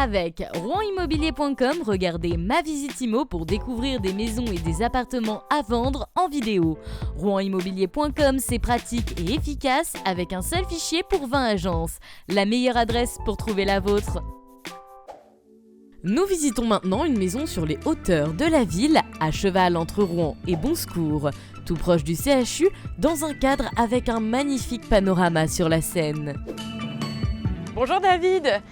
Avec rouenimmobilier.com, regardez Ma Visite Immo pour découvrir des maisons et des appartements à vendre en vidéo. Rouenimmobilier.com, c'est pratique et efficace avec un seul fichier pour 20 agences. La meilleure adresse pour trouver la vôtre. Nous visitons maintenant une maison sur les hauteurs de la ville, à cheval entre Rouen et Bonsecours, tout proche du CHU, dans un cadre avec un magnifique panorama sur la Seine. Bonjour David.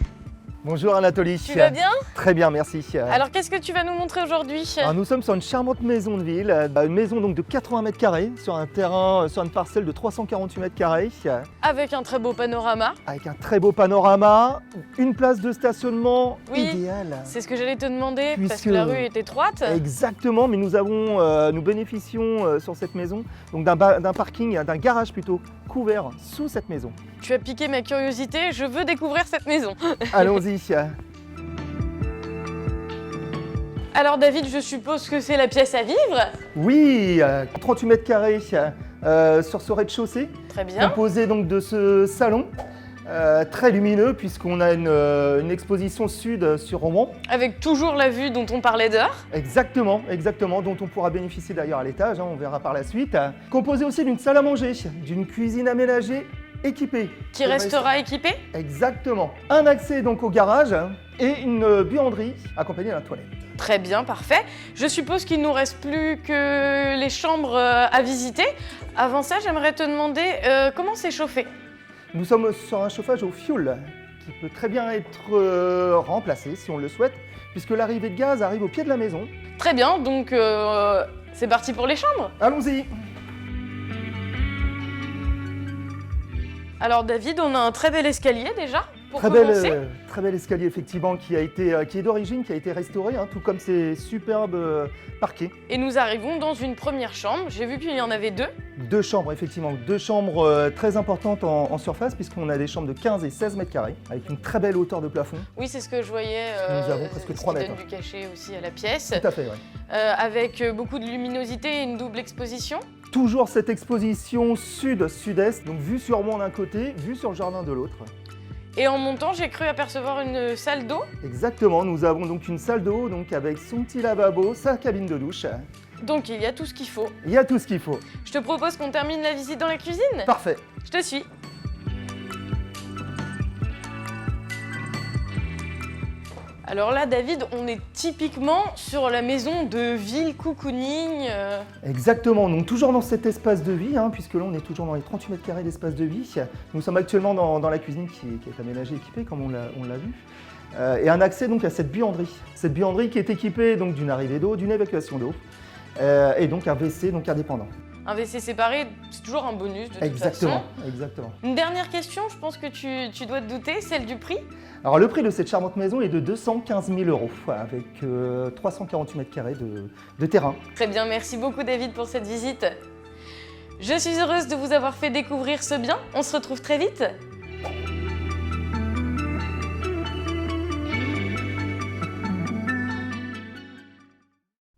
Bonjour Anatolie. Tu vas bien? Très bien, merci. Alors qu'est-ce que tu vas nous montrer aujourd'hui? Alors, nous sommes sur une charmante maison de ville, une maison donc de 80 mètres carrés, sur un terrain, sur une parcelle de 348 mètres carrés. Avec un très beau panorama. Avec un très beau panorama, une place de stationnement Oui, idéale. c'est ce que j'allais te demander, parce Puisque- que la rue est étroite. Exactement, mais nous bénéficions sur cette maison donc d'un parking, d'un garage plutôt, couvert sous cette maison. Tu as piqué ma curiosité, je veux découvrir cette maison. Allons-y. Alors David, je suppose que c'est la pièce à vivre? Oui, 38 mètres carrés sur ce rez-de-chaussée. Très bien. Composé donc de ce salon très lumineux puisqu'on a une exposition sud sur Rouen. Avec toujours la vue dont on parlait d'heure. Exactement, dont on pourra bénéficier d'ailleurs à l'étage, on verra par la suite. Composé aussi d'une salle à manger, d'une cuisine aménagée équipée. Qui restera équipée? Exactement. Un accès donc au garage et une buanderie accompagnée d'un toilette. Très bien, parfait. Je suppose qu'il ne nous reste plus que les chambres à visiter. Avant ça, j'aimerais te demander comment c'est chauffé? Nous sommes sur un chauffage au fioul qui peut très bien être remplacé si on le souhaite, puisque l'arrivée de gaz arrive au pied de la maison. Très bien, donc c'est parti pour les chambres. Allons-y. Alors David, on a un très bel escalier déjà, pour commencer. Très bel escalier effectivement qui est d'origine, qui a été restauré, tout comme ces superbes parquets. Et nous arrivons dans une première chambre. J'ai vu qu'il y en avait deux. Deux chambres effectivement, deux chambres très importantes en surface puisqu'on a des chambres de 15 et 16 mètres carrés avec une très belle hauteur de plafond. Oui, c'est ce que je voyais. Nous avons presque 3 qui mètres. donne du cachet aussi à la pièce. Tout à fait, oui. Avec beaucoup de luminosité et une double exposition. Toujours cette exposition sud-sud-est, donc vue sur Rouen d'un côté, vue sur le jardin de l'autre. Et en montant, j'ai cru apercevoir une salle d'eau. Exactement, nous avons donc une salle d'eau donc avec son petit lavabo, sa cabine de douche. Donc il y a tout ce qu'il faut. Il y a tout ce qu'il faut. Je te propose qu'on termine la visite dans la cuisine. Parfait. Je te suis. Alors là, David, on est typiquement sur la maison de ville cocooning. Exactement, donc toujours dans cet espace de vie, puisque là on est toujours dans les 38 mètres carrés d'espace de vie. Nous sommes actuellement dans la cuisine qui est aménagée, équipée, comme on l'a vu. Et un accès donc à cette buanderie. Cette buanderie qui est équipée donc d'une arrivée d'eau, d'une évacuation d'eau, et donc un WC donc indépendant. Un WC séparé, c'est toujours un bonus de toute façon. Exactement. Une dernière question, je pense que tu dois te douter, celle du prix. Alors le prix de cette charmante maison est de 215 000 € avec 348 mètres carrés de terrain. Très bien, merci beaucoup David pour cette visite. Je suis heureuse de vous avoir fait découvrir ce bien. On se retrouve très vite.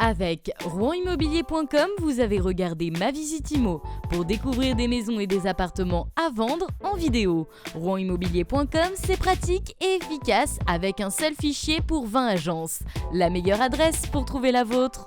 Avec rouenimmobilier.com, vous avez regardé Ma Visite Immo pour découvrir des maisons et des appartements à vendre en vidéo. Rouenimmobilier.com, c'est pratique et efficace avec un seul fichier pour 20 agences. La meilleure adresse pour trouver la vôtre.